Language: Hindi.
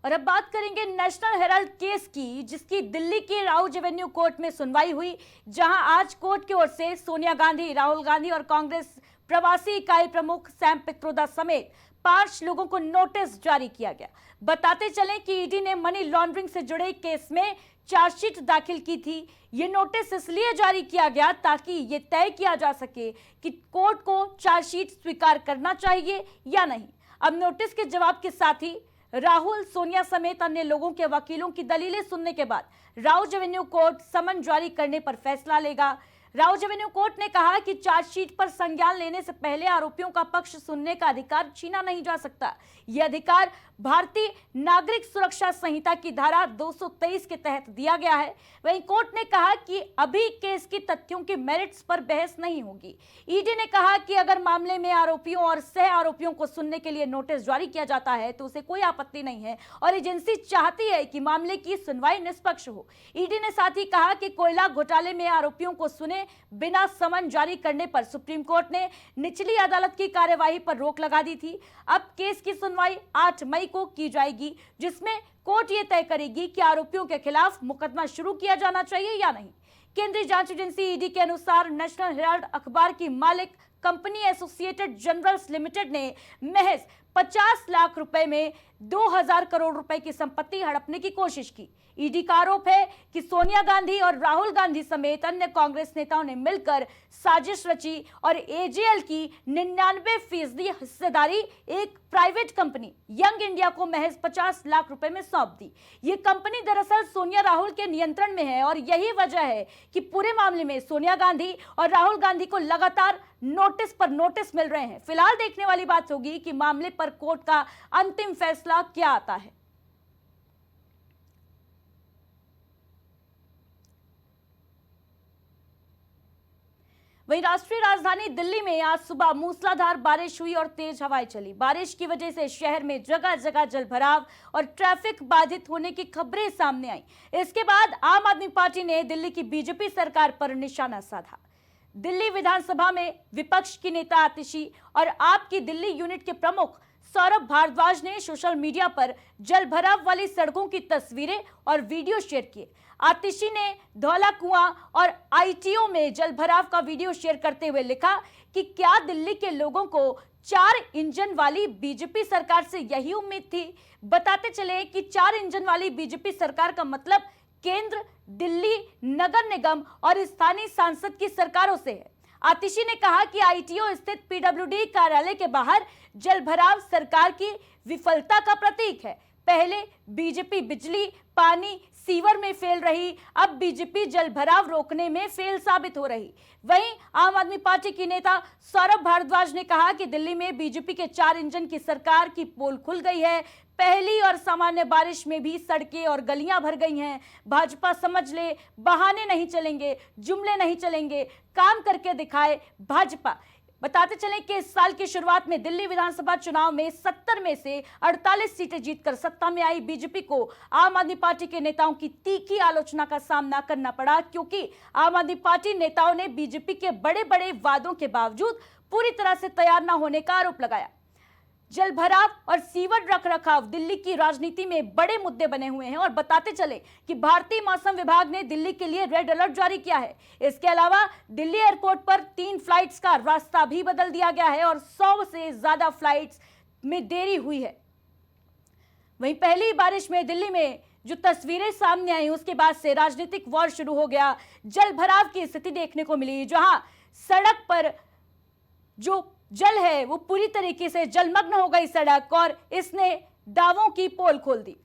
और अब बात करेंगे नेशनल हेराल्ड केस की, जिसकी दिल्ली की राउज एवेन्यू कोर्ट में सुनवाई हुई, जहां आज कोर्ट की ओर से सोनिया गांधी, राहुल गांधी और कांग्रेस प्रवासी इकाई प्रमुख सैम पित्रोदा समेत 5 लोगों को नोटिस जारी किया गया। बताते चलें कि ईडी ने मनी लॉन्ड्रिंग से जुड़े केस में चार्जशीट दाखिल की थी। ये नोटिस इसलिए जारी किया गया ताकि ये तय किया जा सके कि कोर्ट को चार्जशीट स्वीकार करना चाहिए या नहीं। अब नोटिस के जवाब के साथ ही राहुल, सोनिया समेत अन्य लोगों के वकीलों की दलीलें सुनने के बाद राउज एवेन्यू कोर्ट समन जारी करने पर फैसला लेगा। राउज एवेन्यू कोर्ट ने कहा कि चार्जशीट पर संज्ञान लेने से पहले आरोपियों का पक्ष सुनने का अधिकार छीना नहीं जा सकता। यह अधिकार भारतीय नागरिक सुरक्षा संहिता की धारा 223 के तहत दिया गया है। वहीं कोर्ट ने कहा कि अभी केस की तथ्यों के मेरिट्स पर बहस नहीं होगी। ईडी ने कहा कि अगर मामले में आरोपियों और सह आरोपियों को सुनने के लिए नोटिस जारी किया जाता है तो उसे कोई आपत्ति नहीं है और एजेंसी चाहती है कि मामले की सुनवाई निष्पक्ष हो। ईडी ने साथ ही कहा कि कोयला घोटाले में आरोपियों को सुने बिना समन जारी करने पर सुप्रीम कोर्ट ने निचली अदालत की कार्यवाही पर रोक लगा दी थी। अब केस की सुनवाई 8 मई को की जाएगी, जिसमें कोर्ट ये तय करेगी कि आरोपियों के खिलाफ मुकदमा शुरू किया जाना चाहिए या नहीं। केंद्रीय जांच एजेंसी ईडी के अनुसार नेशनल हेराल्ड अखबार की मालिक कंपनी एसोसिएटेड जनरल्स लिमिटेड ने महज 50 लाख रुपए में 2000 करोड़ रुपए की संपत्ति हड़पने की कोशिश की। ईडी का आरोप है कि सोनिया गांधी और राहुल गांधी समेत अन्य कांग्रेस नेताओं ने मिलकर साजिश रची और एजेएल की 99% हिस्सेदारी एक प्राइवेट कंपनी यंग इंडिया को महज 50 लाख रुपए में सौंप दी। ये कंपनी दरअसल सोनिया राहुल के नियंत्रण में है और यही वजह है कि पूरे मामले में सोनिया गांधी और राहुल गांधी को लगातार नोटिस पर नोटिस मिल रहे हैं। फिलहाल देखने वाली बात होगी कि मामले पर कोर्ट का अंतिम फैसला क्या आता है। वहीं राष्ट्रीय राजधानी दिल्ली में आज सुबह मूसलाधार बारिश हुई और तेज हवाएं चली। बारिश की वजह से शहर में जगह जगह जलभराव और ट्रैफिक बाधित होने की खबरें सामने आई। इसके बाद आम आदमी पार्टी ने दिल्ली की बीजेपी सरकार पर निशाना साधा। दिल्ली विधानसभा में विपक्ष की नेता आतिशी और आप की दिल्ली यूनिट के प्रमुख सौरभ भारद्वाज ने सोशल मीडिया पर जलभराव वाली सड़कों की तस्वीरें और वीडियो शेयर किए। आतिशी ने धौला कुआं और आईटीओ में जलभराव का वीडियो शेयर करते हुए लिखा कि क्या दिल्ली के लोगों को 4 इंजन वाली बीजेपी सरकार से यही उम्मीद थी। बताते चले कि 4 इंजन वाली बीजेपी सरकार का मतलब केंद्र, दिल्ली नगर निगम और स्थानीय सांसद की सरकारों से है। आतिशी ने कहा कि आईटीओ स्थित पीडब्ल्यूडी कार्यालय के बाहर जलभराव सरकार की विफलता का प्रतीक है। पहले बीजेपी बिजली, पानी, सीवर में फेल रही, अब बीजेपी जलभराव रोकने में फेल साबित हो रही। वहीं आम आदमी पार्टी की नेता सौरभ भारद्वाज ने कहा कि दिल्ली में बीजेपी के 4 इंजन की सरकार की पोल खुल गई है। पहली और सामान्य बारिश में भी सड़कें और गलियां भर गई हैं। भाजपा समझ ले, बहाने नहीं चलेंगे, जुमले नहीं चलेंगे, काम करके दिखाए भाजपा। बताते चलें कि इस साल की शुरुआत में दिल्ली विधानसभा चुनाव में 70 में से 48 सीटें जीतकर सत्ता में आई बीजेपी को आम आदमी पार्टी के नेताओं की तीखी आलोचना का सामना करना पड़ा, क्योंकि आम आदमी पार्टी नेताओं ने बीजेपी के बड़े बड़े वादों के बावजूद पूरी तरह से तैयार न होने का आरोप लगाया। जलभराव और सीवर रखरखाव दिल्ली की राजनीति में बड़े मुद्दे बने हुए हैं और बताते चले कि भारतीय मौसम विभाग ने दिल्ली के लिए रेड अलर्ट जारी किया है। इसके अलावा दिल्ली एयरपोर्ट पर 3 फ्लाइट्स का रास्ता भी बदल दिया गया है और 100 से ज्यादा फ्लाइट्स में देरी हुई है। वहीं पहली बारिश में दिल्ली में जो तस्वीरें सामने आई, उसके बाद से राजनीतिक वॉर शुरू हो गया। जलभराव की स्थिति देखने को मिली, जहां सड़क पर जो जल है वो पूरी तरीके से जलमग्न हो गई सड़क और इसने दावों की पोल खोल दी।